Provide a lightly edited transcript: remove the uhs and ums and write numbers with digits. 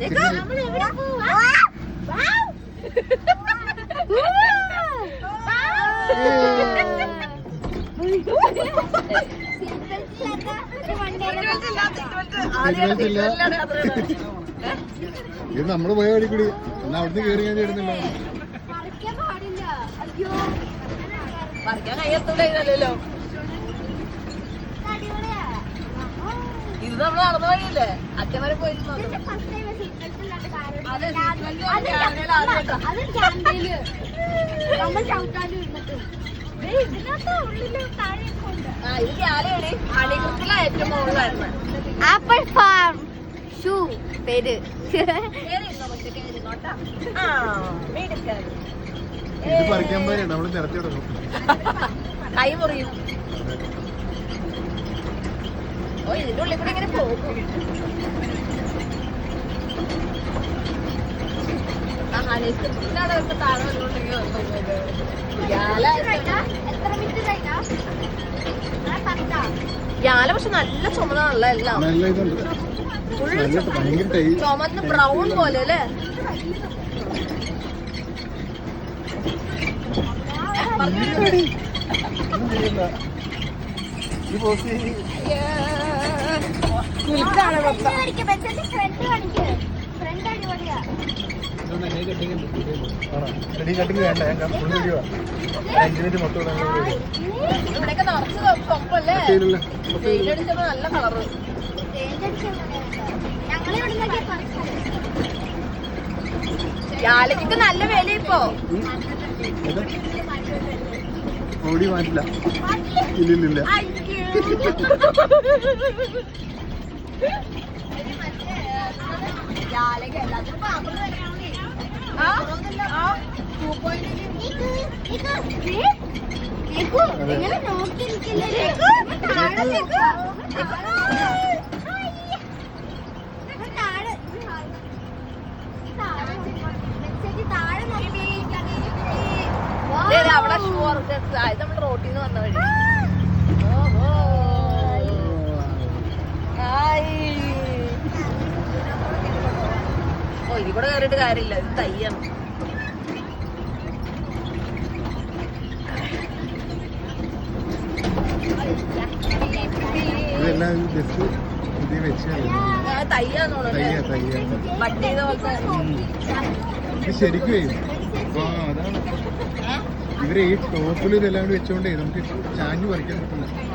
ഇത് നമ്മള് പോയ വഴി കൂടി എന്നാ അവിടുന്ന് കയറി ഞാൻ ചേരുന്നില്ല. കഴിയത്തില്ലല്ലോ. ഇത് നമ്മൾ നടന്ന വഴിയല്ലേ, അച്ഛൻ വരെ പോയിരുന്നു. ഇത് ഞാനാണ് അണികൃത്തില ഏറ്റവും മുകളിലായിരുന്നു. ആപ്പിൾ ഫാം ഷൂ പേര്. ഇത് പറിക്കാൻ പോയാ നമ്മള് നിരത്തി തുടങ്ങും. കൈ മുറിയും. ഓ ഇതിന്റെ ഉള്ളിൽ കൂടെ ഇങ്ങനെ പോകും. യാല പക്ഷെ നല്ല ചുമതാണല്ലോ എല്ലാം. ചുമന്ന് ബ്രൗൺ പോലെ അല്ലേ. ഇവിടെയൊക്കെ നിറച്ച് കൊമ്പല്ലേ, വെയിലടിച്ചപ്പോ നല്ല കളറ്. യാലയ്ക്ക് നല്ല വില ഇപ്പൊ. ഓടി മാറ്റില്ല. ഇല്ലില്ല. അവിടെ നമ്മൾ റോട്ടിൽ നിന്ന് വന്ന വഴി. ഓ ഇതിൽ കൂടെ കയറിയിട്ട് കാര്യമില്ല, ഇത് തയ്യാണ്. ശരിക്കും അതാണ് ഇവരെ ഈ ടോപ്പിൽ ഇതെല്ലാം വെച്ചോണ്ടേ നമുക്ക് ചാഞ്ഞു പറിക്കാൻ പറ്റില്ല.